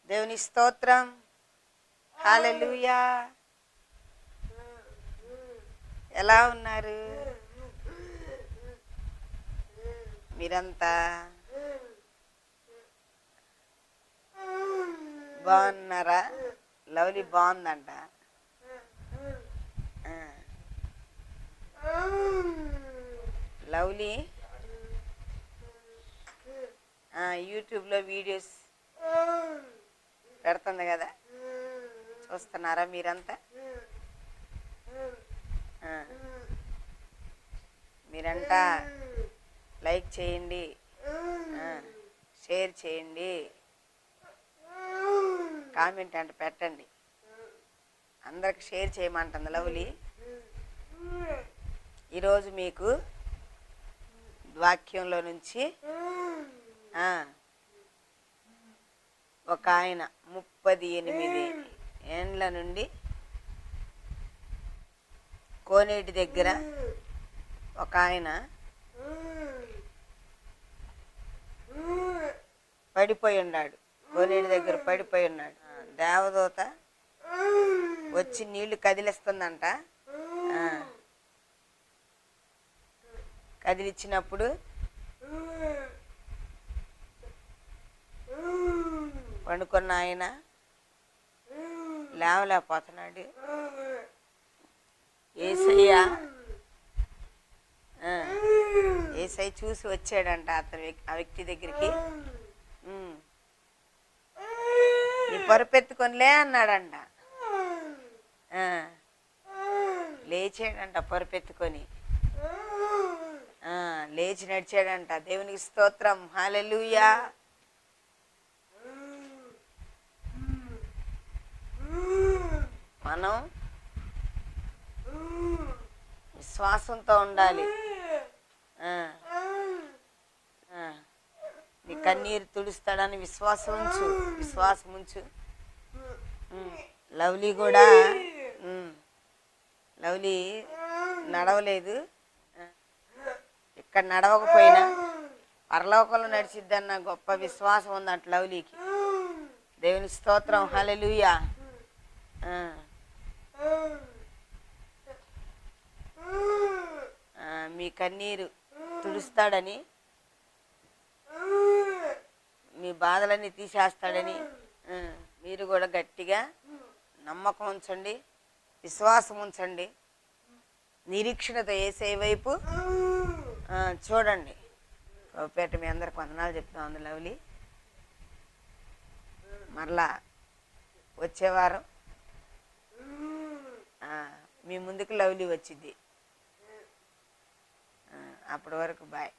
దేవుని స్తోత్రం. హల్లెలూయా. ఎలా ఉన్నారు మీరంతా? బాగున్నారా? లవ్లీ బాగుందంట. లవ్లీ యూట్యూబ్లో వీడియోస్ పెడుతుంది కదా, చూస్తున్నారా మీరంతా? మీరంతా లైక్ చేయండి, షేర్ చేయండి, కామెంట్ అంటే పెట్టండి. అందరికి షేర్ చేయమంటుంది లవ్లీ. ఈరోజు మీకు వాక్యంలో నుంచి ఒక ఆయన 38 ఏండ్ల నుండి కోనేటి దగ్గర ఒక ఆయన పడిపోయి ఉన్నాడు. కోనేటి దగ్గర పడిపోయి ఉన్నాడు. దేవదూత వచ్చి నీళ్లు కదిలిస్తుందంట. కదిలిచ్చినప్పుడు పండుకున్న ఆయన లేవలేకపోతున్నాడు. ఏసయ్య చూసి వచ్చాడంట ఆ వ్యక్తి దగ్గరికి. నీ పరుపెత్తుకొనిలే అన్నాడంట. లేచాడంట పరుపెత్తుకొని, లేచి నడిచాడంట. దేవునికి స్తోత్రం. హల్లెలూయా. మనం విశ్వాసంతో ఉండాలి. నీ కన్నీరు తుడుస్తాడని విశ్వాసం ఉంచు. లవ్లీ కూడా లవ్లీ నడవలేదు. ఇక్కడ నడవకపోయినా పరలోకంలో నడిచిద్దన్న గొప్ప విశ్వాసం ఉందంట లవ్లీకి. దేవుని స్తోత్రం. హల్లెలూయా. మీ కన్నీరు తుడుస్తాడని, మీ బాధలన్నీ తీసేస్తాడని మీరు కూడా గట్టిగా నమ్మకం ఉంచండి, విశ్వాసం ఉంచండి. నిరీక్షణతో యేసయ్య వైపు చూడండి. ప్రభుపేట మీ అందరికి వందనాలు చెప్తా ఉంది లవ్లీ. మరలా వచ్చే వారం మీ ముందుకు లవ్లీ వచ్చింది. అప్పటి వరకు బాయ్.